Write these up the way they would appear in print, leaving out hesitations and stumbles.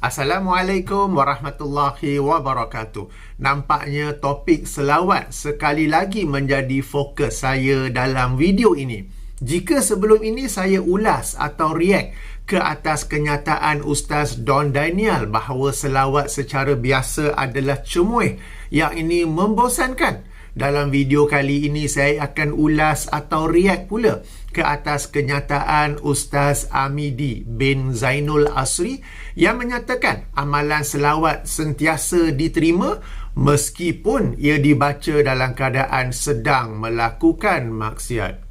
Assalamualaikum warahmatullahi wabarakatuh. Nampaknya topik selawat sekali lagi menjadi fokus saya dalam video ini. Jika sebelum ini saya ulas atau react ke atas kenyataan Ustaz Don Daniel bahawa selawat secara biasa adalah cemuih, yang ini membosankan, dalam video kali ini saya akan ulas atau react pula ke atas kenyataan Ustaz Amidi bin Zainul Asri yang menyatakan amalan selawat sentiasa diterima meskipun ia dibaca dalam keadaan sedang melakukan maksiat.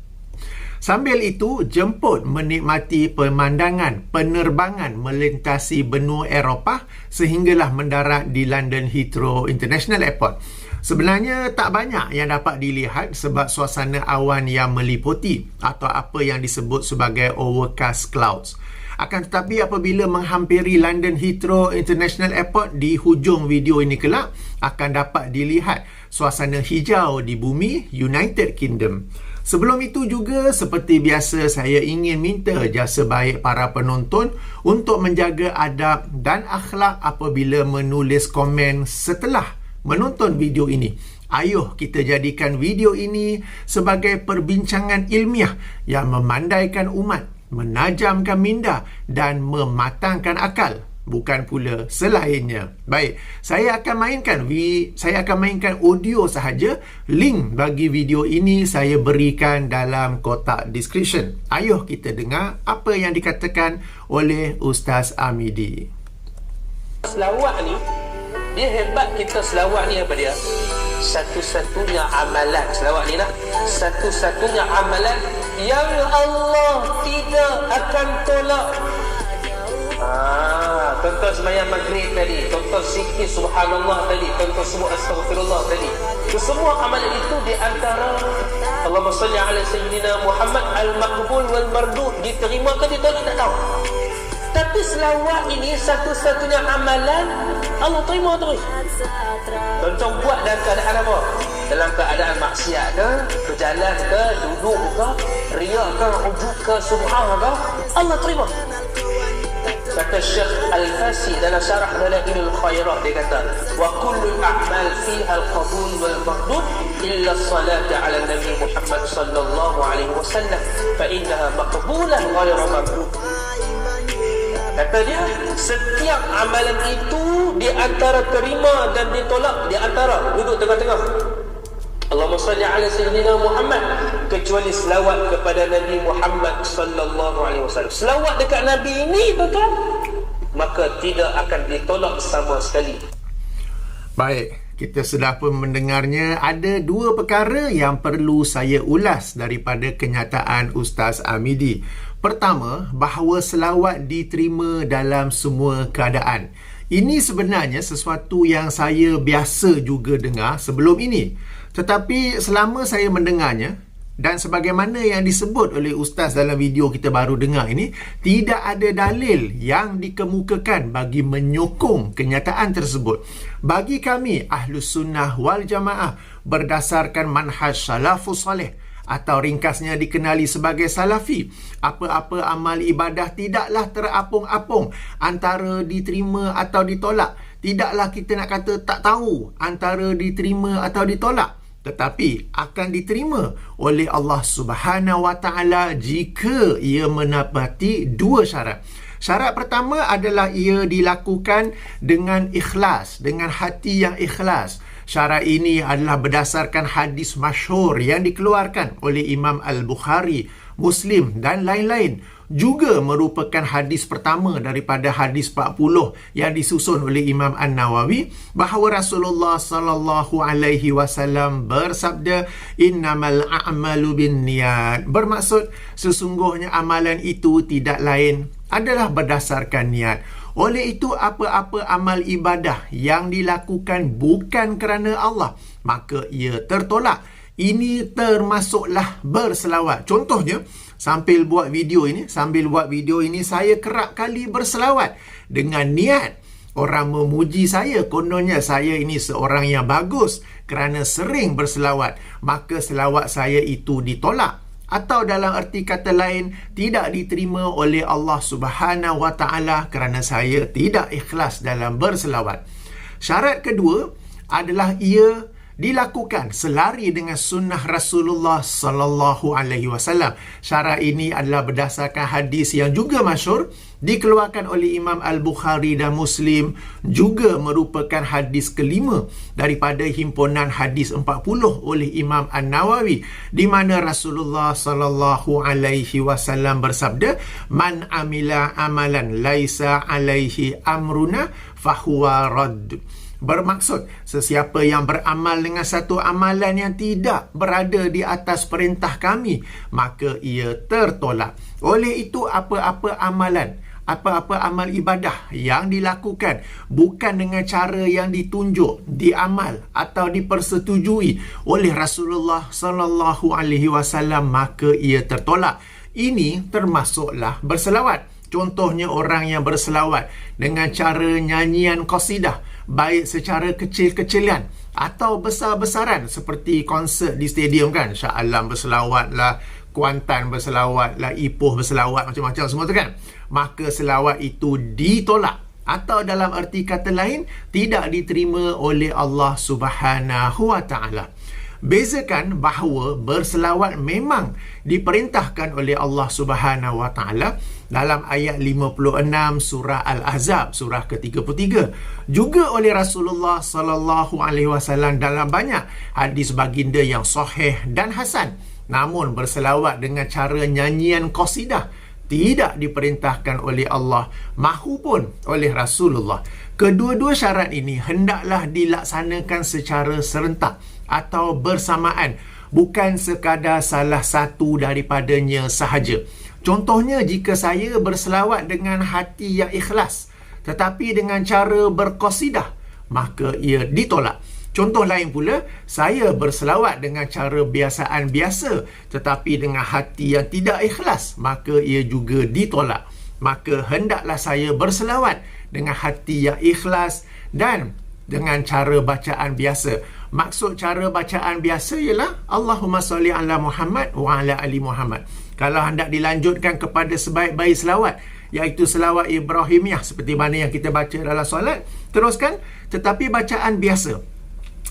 Sambil itu, jemput menikmati pemandangan penerbangan melintasi benua Eropah sehinggalah mendarat di London Heathrow International Airport. Sebenarnya tak banyak yang dapat dilihat sebab suasana awan yang meliputi atau apa yang disebut sebagai overcast clouds. Akan tetapi apabila menghampiri London Heathrow International Airport, di hujung video ini kelak akan dapat dilihat suasana hijau di bumi United Kingdom. Sebelum itu juga, seperti biasa, saya ingin minta jasa baik para penonton untuk menjaga adab dan akhlak apabila menulis komen setelah menonton video ini. Ayuh kita jadikan video ini sebagai perbincangan ilmiah yang memandaikan umat, menajamkan minda dan mematangkan akal, bukan pula selainnya. Baik, saya akan mainkan audio sahaja. Link bagi video ini saya berikan dalam kotak description. Ayuh kita dengar apa yang dikatakan oleh Ustaz Amidi. Selawat ni, dia hebat. Kita selawat ni apa dia? Satu-satunya amalan. Selawat ni lah satu-satunya amalan yang Allah tidak akan tolak. Tonton sembahyang maghrib tadi, tonton zikir subhanallah tadi, tonton semua astaghfirullah tadi. Semua amalan itu di antara Allahumma salli ala sayyidina Muhammad al-maqbul wal mardud, diterima ke ditolak tak tahu. Tapi selawat ini satu-satunya amalan Allah terima terus. Tonton buat dalam keadaan apa? Dalam keadaan maksiat ke, berjalan ke, duduk ke, riak ke, ujub ke, subhan ke, Allah terima. Kata Syekh Al-Fasi dalam syarah Dalailul Khairat, dia kata wa kullul a'mal fiha al-qabul wal maqdud illa as-salatu ala Nabi Muhammad sallallahu alaihi wasallam fa innaha maqbulah ghairu mardud. Kata dia, setiap amalan itu di antara terima dan ditolak, di antara duduk tengah-tengah. Allahumma salli ala sayyidina Muhammad, kecuali selawat kepada Nabi Muhammad sallallahu alaihi wasallam. Selawat dekat Nabi ini, tuan-tuan, maka tidak akan ditolak sama sekali. Baik, kita sudah pun mendengarnya. Ada dua perkara yang perlu saya ulas daripada kenyataan Ustaz Amidi. Pertama, bahawa selawat diterima dalam semua keadaan. Ini sebenarnya sesuatu yang saya biasa juga dengar sebelum ini. Tetapi selama saya mendengarnya, dan sebagaimana yang disebut oleh Ustaz dalam video kita baru dengar ini, tidak ada dalil yang dikemukakan bagi menyokong kenyataan tersebut. Bagi kami Ahlus Sunnah wal Jamaah, berdasarkan manhaj salafus salih, atau ringkasnya dikenali sebagai salafi, apa-apa amal ibadah tidaklah terapung-apung antara diterima atau ditolak. Tidaklah kita nak kata tak tahu antara diterima atau ditolak, tetapi akan diterima oleh Allah Subhanahu Wa Taala jika ia menepati dua syarat. Syarat pertama adalah ia dilakukan dengan ikhlas, dengan hati yang ikhlas. Syarat ini adalah berdasarkan hadis masyhur yang dikeluarkan oleh Imam Al-Bukhari, Muslim dan lain-lain. Juga merupakan hadis pertama daripada hadis 40 yang disusun oleh Imam An-Nawawi, bahawa Rasulullah sallallahu alaihi wasallam bersabda, innamal a'malu binniyat. Bermaksud, sesungguhnya amalan itu tidak lain adalah berdasarkan niat. Oleh itu, apa-apa amal ibadah yang dilakukan bukan kerana Allah, maka ia tertolak. Ini termasuklah berselawat. Contohnya, sambil buat video ini saya kerap kali berselawat dengan niat orang memuji saya, kononnya saya ini seorang yang bagus kerana sering berselawat, maka selawat saya itu ditolak. atau dalam erti kata lain tidak diterima oleh Allah Subhanahu Wa Taala kerana saya tidak ikhlas dalam berselawat. Syarat kedua adalah ia dilakukan selari dengan sunnah Rasulullah sallallahu alaihi wasallam. Syarat ini adalah berdasarkan hadis yang juga masyhur dikeluarkan oleh Imam Al-Bukhari dan Muslim, juga merupakan hadis kelima daripada himpunan hadis 40 oleh Imam An-Nawawi, di mana Rasulullah sallallahu alaihi wasallam bersabda, "Man amila amalan laisa alaihi amruna fahuwa radd." Bermaksud, sesiapa yang beramal dengan satu amalan yang tidak berada di atas perintah kami, maka ia tertolak. Oleh itu, apa-apa amal ibadah yang dilakukan bukan dengan cara yang ditunjuk, diamal atau dipersetujui oleh Rasulullah sallallahu alaihi wasallam, maka ia tertolak. Ini termasuklah berselawat. Contohnya orang yang berselawat dengan cara nyanyian qasidah, baik secara kecil-kecilan atau besar-besaran, seperti konsert di stadium kan, Shah Alam berselawat lah, Kuantan berselawat lah, Ipoh berselawat, macam-macam semua tu kan. Maka selawat itu ditolak, atau dalam erti kata lain tidak diterima oleh Allah Subhanahu Wa Taala. Bezakan bahawa berselawat memang diperintahkan oleh Allah Subhanahu Wa Taala dalam ayat 56 surah Al-Ahzab, surah ke-33, juga oleh Rasulullah sallallahu alaihi wasallam dalam banyak hadis baginda yang sahih dan hasan. Namun berselawat dengan cara nyanyian qasidah tidak diperintahkan oleh Allah mahupun oleh Rasulullah. Kedua-dua syarat ini hendaklah dilaksanakan secara serentak atau bersamaan, bukan sekadar salah satu daripadanya sahaja. Contohnya, jika saya berselawat dengan hati yang ikhlas tetapi dengan cara berqasidah, maka ia ditolak. Contoh lain pula, saya berselawat dengan cara biasaan biasa tetapi dengan hati yang tidak ikhlas, maka ia juga ditolak. Maka hendaklah saya berselawat dengan hati yang ikhlas dan dengan cara bacaan biasa. Maksud cara bacaan biasa ialah Allahumma salli ala Muhammad wa ala ali Muhammad. Kalau hendak dilanjutkan kepada sebaik-baik selawat, iaitu selawat Ibrahimiyah seperti mana yang kita baca dalam solat, teruskan, tetapi bacaan biasa.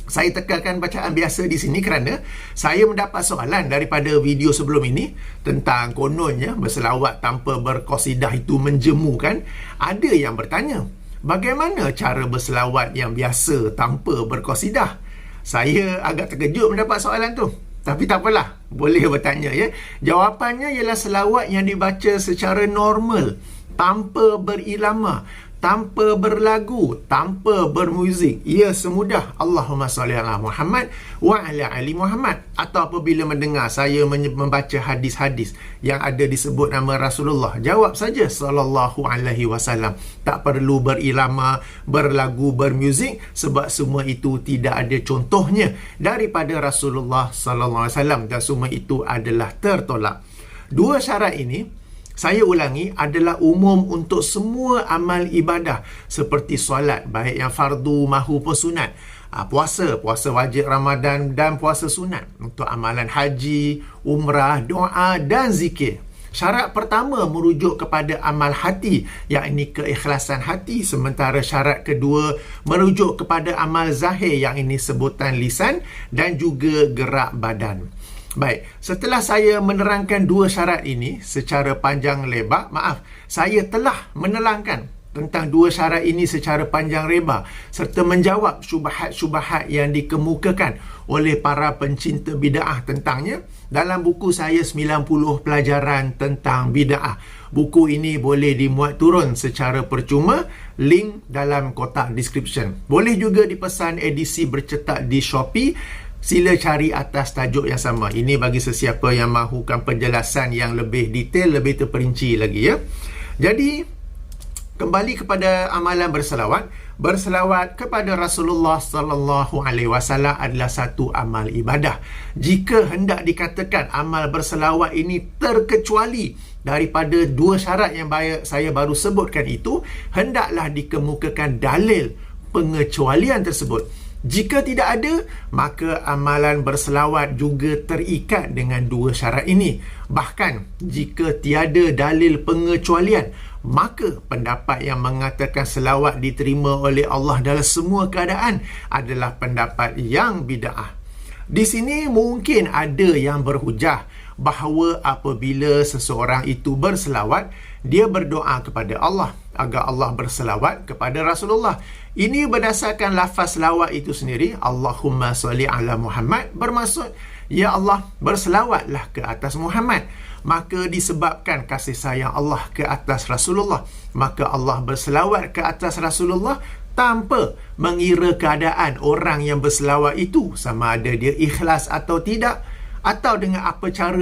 Saya tekankan bacaan biasa di sini kerana saya mendapat soalan daripada video sebelum ini tentang kononnya berselawat tanpa berqasidah itu menjemu kan. Ada yang bertanya, bagaimana cara berselawat yang biasa tanpa berqasidah? Saya agak terkejut mendapat soalan tu. Tapi tak apalah, boleh bertanya ya. Jawapannya ialah selawat yang dibaca secara normal, tanpa berirama, tanpa berlagu, tanpa bermuzik. Ia semudah Allahumma salli ala Muhammad wa ala ali Muhammad. Atau apabila mendengar saya membaca hadis-hadis yang ada disebut nama Rasulullah, jawab saja sallallahu alaihi wasallam. Tak perlu berirama, berlagu, bermuzik, sebab semua itu tidak ada contohnya daripada Rasulullah sallallahu alaihi wasallam, dan semua itu adalah tertolak. Dua syarat ini, saya ulangi, adalah umum untuk semua amal ibadah seperti solat, baik yang fardu mahupun sunat, puasa wajib Ramadan dan puasa sunat, untuk amalan haji, umrah, doa dan zikir. Syarat pertama merujuk kepada amal hati, yakni keikhlasan hati, sementara syarat kedua merujuk kepada amal zahir, yang ini sebutan lisan dan juga gerak badan. Baik, setelah saya menerangkan dua syarat ini secara panjang lebar, saya telah menerangkan tentang dua syarat ini secara panjang lebar serta menjawab syubhat-syubhat yang dikemukakan oleh para pencinta bid'ah tentangnya dalam buku saya 90 pelajaran tentang bid'ah. Buku ini boleh dimuat turun secara percuma, link dalam kotak description. Boleh juga dipesan edisi bercetak di Shopee. Sila cari atas tajuk yang sama. Ini bagi sesiapa yang mahukan penjelasan yang lebih detail, lebih terperinci lagi ya. Jadi, kembali kepada amalan berselawat. Berselawat kepada Rasulullah sallallahu alaihi wasallam adalah satu amal ibadah. Jika hendak dikatakan amal berselawat ini terkecuali daripada dua syarat yang saya baru sebutkan itu, hendaklah dikemukakan dalil pengecualian tersebut. Jika tidak ada, maka amalan berselawat juga terikat dengan dua syarat ini. Bahkan, jika tiada dalil pengecualian, maka pendapat yang mengatakan selawat diterima oleh Allah dalam semua keadaan adalah pendapat yang bid'ah. Di sini mungkin ada yang berhujah bahawa apabila seseorang itu berselawat, dia berdoa kepada Allah agar Allah berselawat kepada Rasulullah. Ini berdasarkan lafaz selawat itu sendiri. Allahumma salli ala Muhammad bermaksud, ya Allah, berselawatlah ke atas Muhammad. Maka disebabkan kasih sayang Allah ke atas Rasulullah, maka Allah berselawat ke atas Rasulullah tanpa mengira keadaan orang yang berselawat itu sama ada dia ikhlas atau tidak, atau dengan apa cara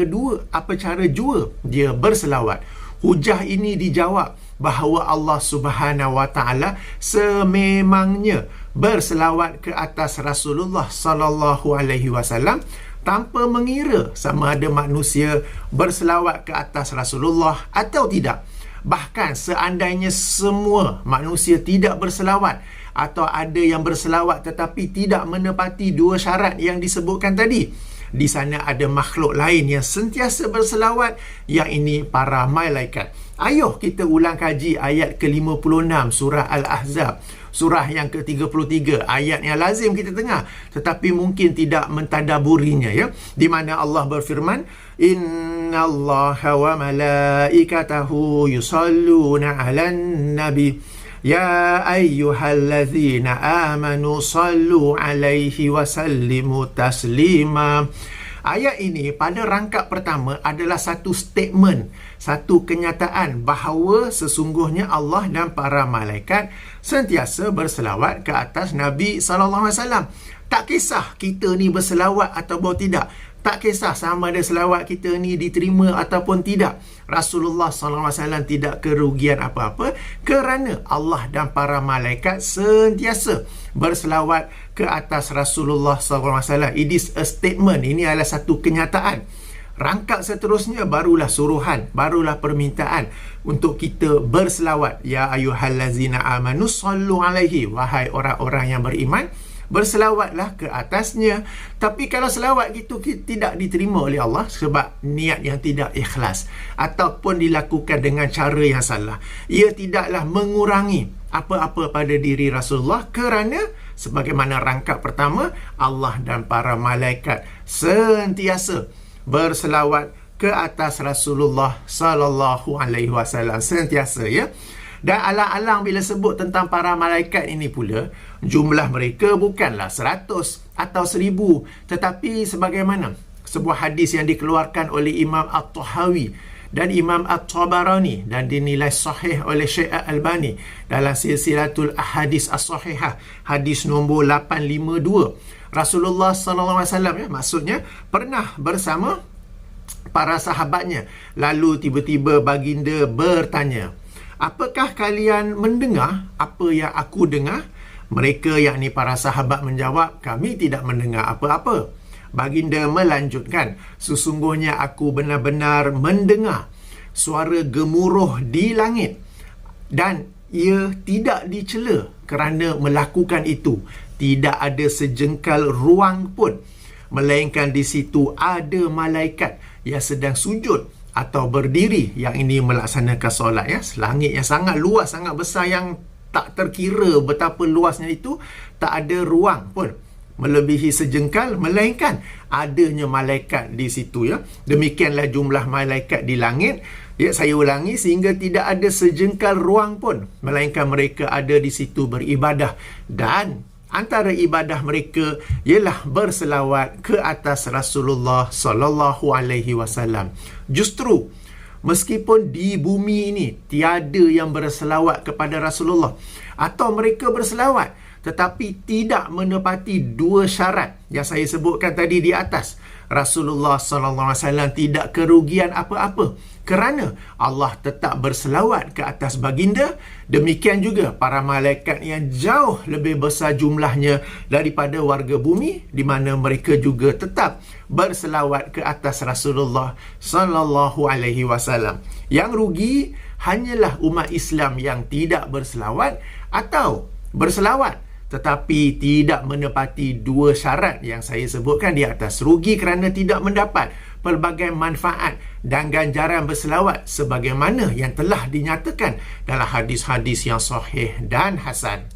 jua dia berselawat. Hujah ini dijawab bahawa Allah Subhanahu Wa Taala sememangnya berselawat ke atas Rasulullah sallallahu alaihi wasallam tanpa mengira sama ada manusia berselawat ke atas Rasulullah atau tidak. Bahkan seandainya semua manusia tidak berselawat atau ada yang berselawat tetapi tidak menepati dua syarat yang disebutkan tadi, di sana ada makhluk lain yang sentiasa berselawat, yang ini para malaikat. Ayuh kita ulang kaji ayat ke-56 surah Al-Ahzab, surah yang ke-33, ayat yang lazim kita dengar tetapi mungkin tidak mentadaburinya, ya, di mana Allah berfirman, innallaha wa malaikatahu yusalluna 'alan nabi ya ayyuhallazina amanu sallu alaihi wa sallimu taslima. Ayat ini pada rangkap pertama adalah satu statement, satu kenyataan bahawa sesungguhnya Allah dan para malaikat sentiasa berselawat ke atas Nabi SAW. Tak kisah kita ni berselawat atau tidak, tak kisah sama ada selawat kita ni diterima ataupun tidak, Rasulullah SAW tidak kerugian apa-apa kerana Allah dan para malaikat sentiasa berselawat ke atas Rasulullah SAW. It is a statement. Ini adalah satu kenyataan. Rangkap seterusnya barulah suruhan, barulah permintaan untuk kita berselawat. Ya ayyuhallazina amanu sallu alaihi, wahai orang-orang yang beriman, berselawatlah ke atasnya. Tapi kalau selawat itu tidak diterima oleh Allah sebab niat yang tidak ikhlas ataupun dilakukan dengan cara yang salah, ia tidaklah mengurangi apa-apa pada diri Rasulullah kerana sebagaimana rangkap pertama, Allah dan para malaikat sentiasa berselawat ke atas Rasulullah sallallahu alaihi wasallam, sentiasa, ya. Dan alang-alang bila sebut tentang para malaikat ini pula, jumlah mereka bukanlah 100 atau 1000, tetapi sebagaimana sebuah hadis yang dikeluarkan oleh Imam At-Tahawi dan Imam At-Tabarani dan dinilai sahih oleh Syekh Al-Albani dalam silsilatul ahadis as-sahihah, hadis nombor 852. Rasulullah SAW, ya, maksudnya pernah bersama para sahabatnya, lalu tiba-tiba baginda bertanya, apakah kalian mendengar apa yang aku dengar? Mereka, yakni para sahabat, menjawab, kami tidak mendengar apa-apa. Baginda melanjutkan, sesungguhnya aku benar-benar mendengar suara gemuruh di langit dan ia tidak dicela kerana melakukan itu. Tidak ada sejengkal ruang pun, melainkan di situ ada malaikat yang sedang sujud atau berdiri, yang ini melaksanakan solat, ya. Langit yang sangat luas, sangat besar, yang tak terkira betapa luasnya itu, tak ada ruang pun melebihi sejengkal, melainkan adanya malaikat di situ, ya. Demikianlah jumlah malaikat di langit, ya, saya ulangi, sehingga tidak ada sejengkal ruang pun melainkan mereka ada di situ beribadah, dan antara ibadah mereka ialah berselawat ke atas Rasulullah sallallahu alaihi wasallam. Justru meskipun di bumi ini tiada yang berselawat kepada Rasulullah atau mereka berselawat tetapi tidak menepati dua syarat yang saya sebutkan tadi di atas, Rasulullah SAW tidak kerugian apa-apa kerana Allah tetap berselawat ke atas baginda. Demikian juga para malaikat yang jauh lebih besar jumlahnya daripada warga bumi, di mana mereka juga tetap berselawat ke atas Rasulullah SAW. Yang rugi hanyalah umat Islam yang tidak berselawat atau berselawat tetapi tidak menepati dua syarat yang saya sebutkan di atas. Rugi kerana tidak mendapat pelbagai manfaat dan ganjaran berselawat sebagaimana yang telah dinyatakan dalam hadis-hadis yang sahih dan hasan.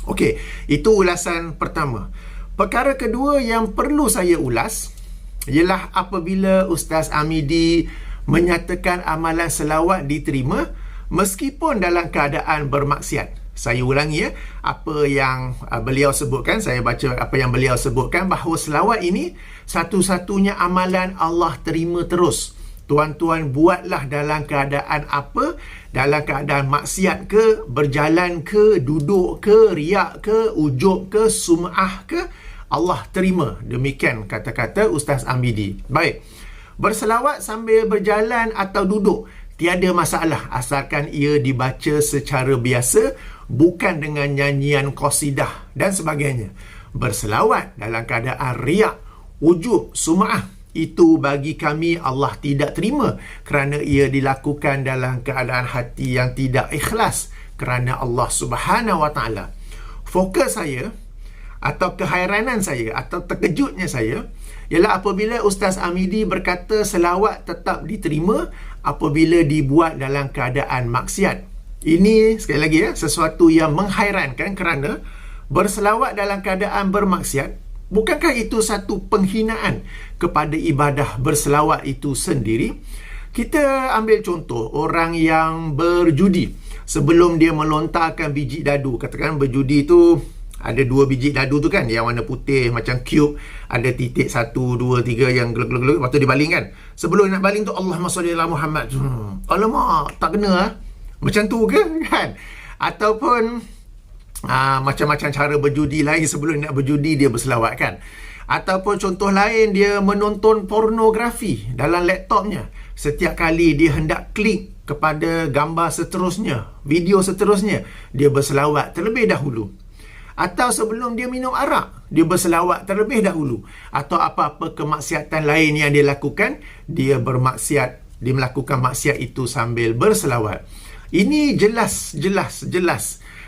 Okey, itu ulasan pertama. Perkara kedua yang perlu saya ulas ialah apabila Ustaz Amidi menyatakan amalan selawat diterima meskipun dalam keadaan bermaksiat. Saya ulangi apa yang beliau sebutkan, saya baca apa yang beliau sebutkan, bahawa selawat ini satu-satunya amalan Allah terima terus. Tuan-tuan buatlah dalam keadaan apa? Dalam keadaan maksiat ke, berjalan ke, duduk ke, riak ke, ujub ke, sum'ah ke, Allah terima. Demikian kata-kata Ustaz Amidi. Baik, berselawat sambil berjalan atau duduk tiada masalah asalkan ia dibaca secara biasa, bukan dengan nyanyian qasidah dan sebagainya. Berselawat dalam keadaan riak, ujub, sum'ah, itu bagi kami Allah tidak terima kerana ia dilakukan dalam keadaan hati yang tidak ikhlas kerana Allah Subhanahu Wa Taala. Fokus saya atau kehairanan saya atau terkejutnya saya ialah apabila Ustaz Amidi berkata selawat tetap diterima apabila dibuat dalam keadaan maksiat. Ini sekali lagi sesuatu yang menghairankan kerana berselawat dalam keadaan bermaksiat, bukankah itu satu penghinaan kepada ibadah berselawat itu sendiri? Kita ambil contoh orang yang berjudi. Sebelum dia melontarkan biji dadu, katakan berjudi tu ada 2 biji dadu tu kan, yang warna putih macam cube, ada titik 1, 2, 3 yang geluk-geluk, lepas tu dibaling kan. Sebelum nak baling tu Allahumma salli ala Muhammad. Alamak, tak kena macam tu ke kan? Ataupun macam-macam cara berjudi lain, sebelum nak berjudi dia berselawat kan. Ataupun contoh lain, dia menonton pornografi dalam laptopnya. Setiap kali dia hendak klik kepada gambar seterusnya, video seterusnya, dia berselawat terlebih dahulu. Atau sebelum dia minum arak, dia berselawat terlebih dahulu. Atau apa-apa kemaksiatan lain yang dia lakukan, dia bermaksiat, dia melakukan maksiat itu sambil berselawat. Ini jelas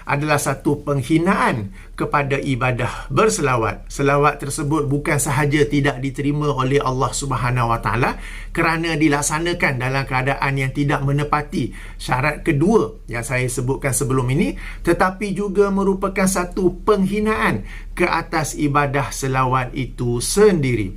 adalah satu penghinaan kepada ibadah berselawat. Selawat tersebut bukan sahaja tidak diterima oleh Allah Subhanahu Wa Taala kerana dilaksanakan dalam keadaan yang tidak menepati syarat kedua yang saya sebutkan sebelum ini, tetapi juga merupakan satu penghinaan ke atas ibadah selawat itu sendiri.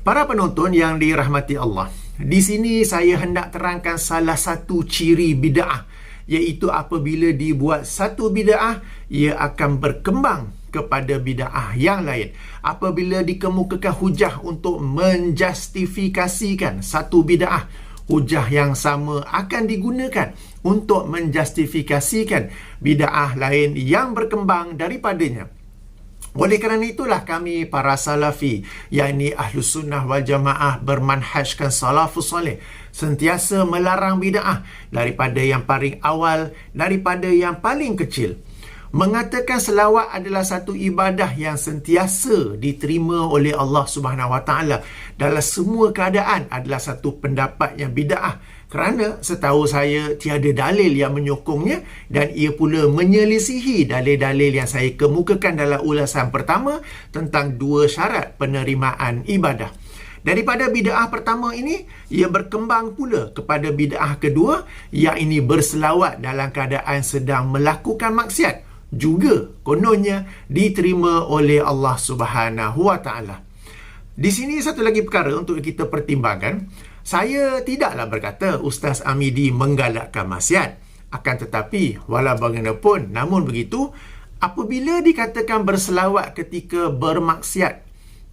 Para penonton yang dirahmati Allah, di sini saya hendak terangkan salah satu ciri bid'ah, iaitu apabila dibuat satu bid'ah, ia akan berkembang kepada bid'ah yang lain. Apabila dikemukakan hujah untuk menjustifikasikan satu bid'ah, hujah yang sama akan digunakan untuk menjustifikasikan bid'ah lain yang berkembang daripadanya. Oleh kerana itulah kami para salafi, yakni Ahlus Sunnah wal Jamaah, bermanhajkan salafus salih, sentiasa melarang bid'ah daripada yang paling awal, daripada yang paling kecil. Mengatakan selawat adalah satu ibadah yang sentiasa diterima oleh Allah Subhanahu Wa Taala dalam semua keadaan adalah satu pendapat yang bid'ah, kerana setahu saya tiada dalil yang menyokongnya, dan ia pula menyelisihi dalil-dalil yang saya kemukakan dalam ulasan pertama tentang 2 syarat penerimaan ibadah. Daripada bid'ah pertama ini, ia berkembang pula kepada bid'ah kedua, iaitu berselawat dalam keadaan sedang melakukan maksiat, juga kononnya diterima oleh Allah Subhanahu Wa Taala. Di sini satu lagi perkara untuk kita pertimbangkan. Saya tidaklah berkata Ustaz Amidi menggalakkan maksiat. Akan tetapi, walau bagaimanapun, namun begitu, apabila dikatakan berselawat ketika bermaksiat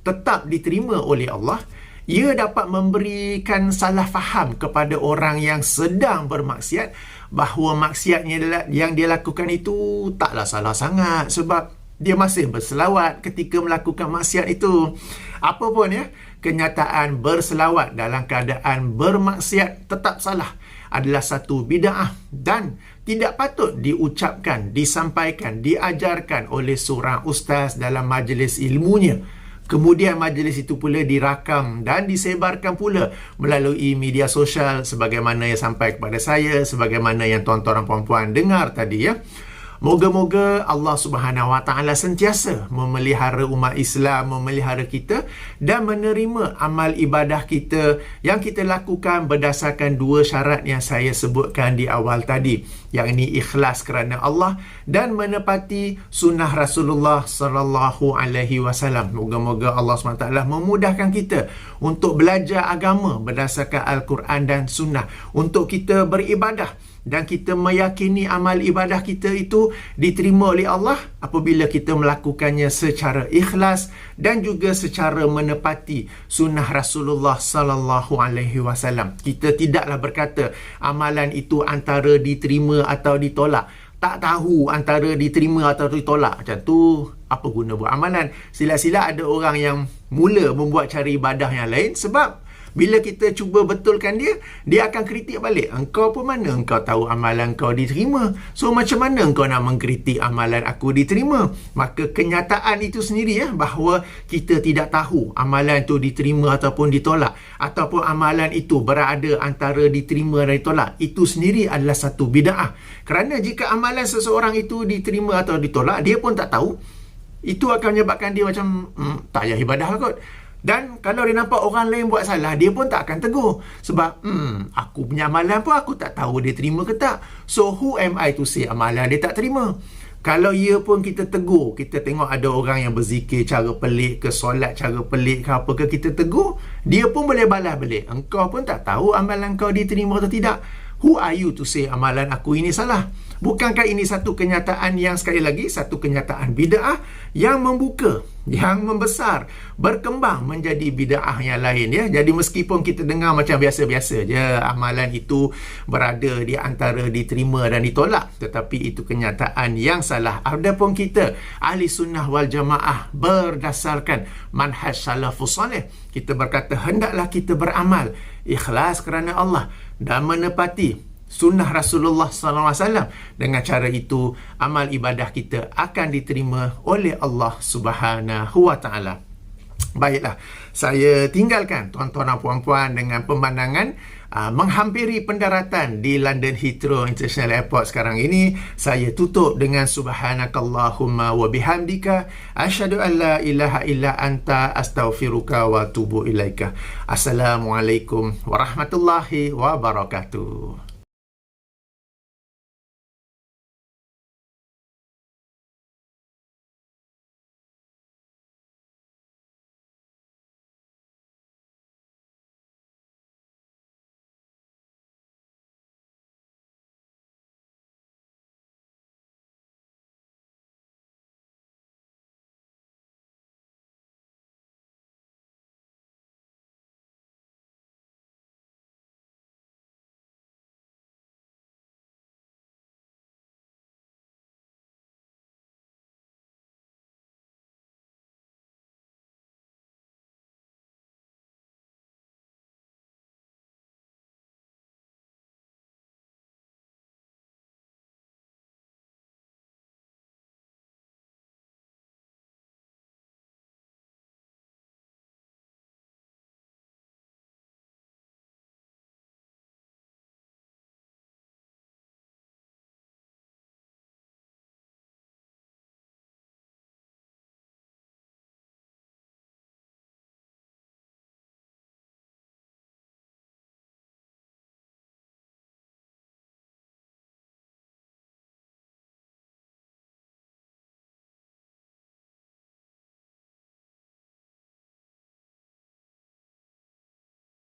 tetap diterima oleh Allah, ia dapat memberikan salah faham kepada orang yang sedang bermaksiat bahawa maksiatnya yang dia lakukan itu taklah salah sangat sebab dia masih berselawat ketika melakukan maksiat itu. Apapun kenyataan berselawat dalam keadaan bermaksiat tetap salah, adalah satu bid'ah dan tidak patut diucapkan, disampaikan, diajarkan oleh seorang ustaz dalam majlis ilmunya. Kemudian majlis itu pula dirakam dan disebarkan pula melalui media sosial sebagaimana yang sampai kepada saya, sebagaimana yang tuan-tuan dan puan-puan dengar tadi Moga-moga Allah Subhanahu Wa Taala sentiasa memelihara umat Islam, memelihara kita dan menerima amal ibadah kita yang kita lakukan berdasarkan dua syarat yang saya sebutkan di awal tadi, yakni ikhlas kerana Allah dan menepati sunnah Rasulullah sallallahu alaihi wasallam. Moga-moga Allah SWT memudahkan kita untuk belajar agama berdasarkan Al-Quran dan sunnah, untuk kita beribadah dan kita meyakini amal ibadah kita itu diterima oleh Allah apabila kita melakukannya secara ikhlas dan juga secara menepati sunnah Rasulullah sallallahu alaihi wasallam. Kita tidaklah berkata amalan itu antara diterima atau ditolak. Tak tahu antara diterima atau ditolak. Macam tu, apa guna buat amalan? Sila-sila ada orang yang mula membuat cara ibadah yang lain sebab bila kita cuba betulkan dia akan kritik balik. Engkau pun mana engkau tahu amalan kau diterima? So macam mana engkau nak mengkritik amalan aku diterima? Maka kenyataan itu sendiri bahawa kita tidak tahu amalan itu diterima ataupun ditolak, ataupun amalan itu berada antara diterima dan ditolak, itu sendiri adalah satu bid'ah. Kerana jika amalan seseorang itu diterima atau ditolak, dia pun tak tahu, itu akan menyebabkan dia macam tak payah ibadah kot. Dan kalau dia nampak orang lain buat salah, dia pun tak akan tegur. Sebab aku punya amalan pun aku tak tahu dia terima ke tak. So who am I to say amalan dia tak terima? Kalau ia pun kita tegur, kita tengok ada orang yang berzikir cara pelik ke, solat cara pelik ke apa ke, kita tegur, dia pun boleh balas balik. Engkau pun tak tahu amalan kau diterima atau tidak. Who are you to say amalan aku ini salah? Bukankah ini satu kenyataan yang, sekali lagi, satu kenyataan bid'ah yang membuka, yang membesar, berkembang menjadi bid'ah yang lain Jadi meskipun kita dengar macam biasa-biasa je amalan itu berada di antara diterima dan ditolak, tetapi itu kenyataan yang salah. Adapun kita ahli sunnah wal jamaah berdasarkan manhaj salafus salih, kita berkata hendaklah kita beramal ikhlas kerana Allah dan menepati sunnah Rasulullah SAW. Dengan cara itu, amal ibadah kita akan diterima oleh Allah Subhanahu Wa Taala. Baiklah, saya tinggalkan tuan-tuan dan puan-puan dengan pemandangan menghampiri pendaratan di London Heathrow International Airport sekarang ini. Saya tutup dengan subhanakallahumma wa bihamdika asyhadu an la ilaha illa anta astaghfiruka wa atubu ilaika. Assalamualaikum warahmatullahi wabarakatuh.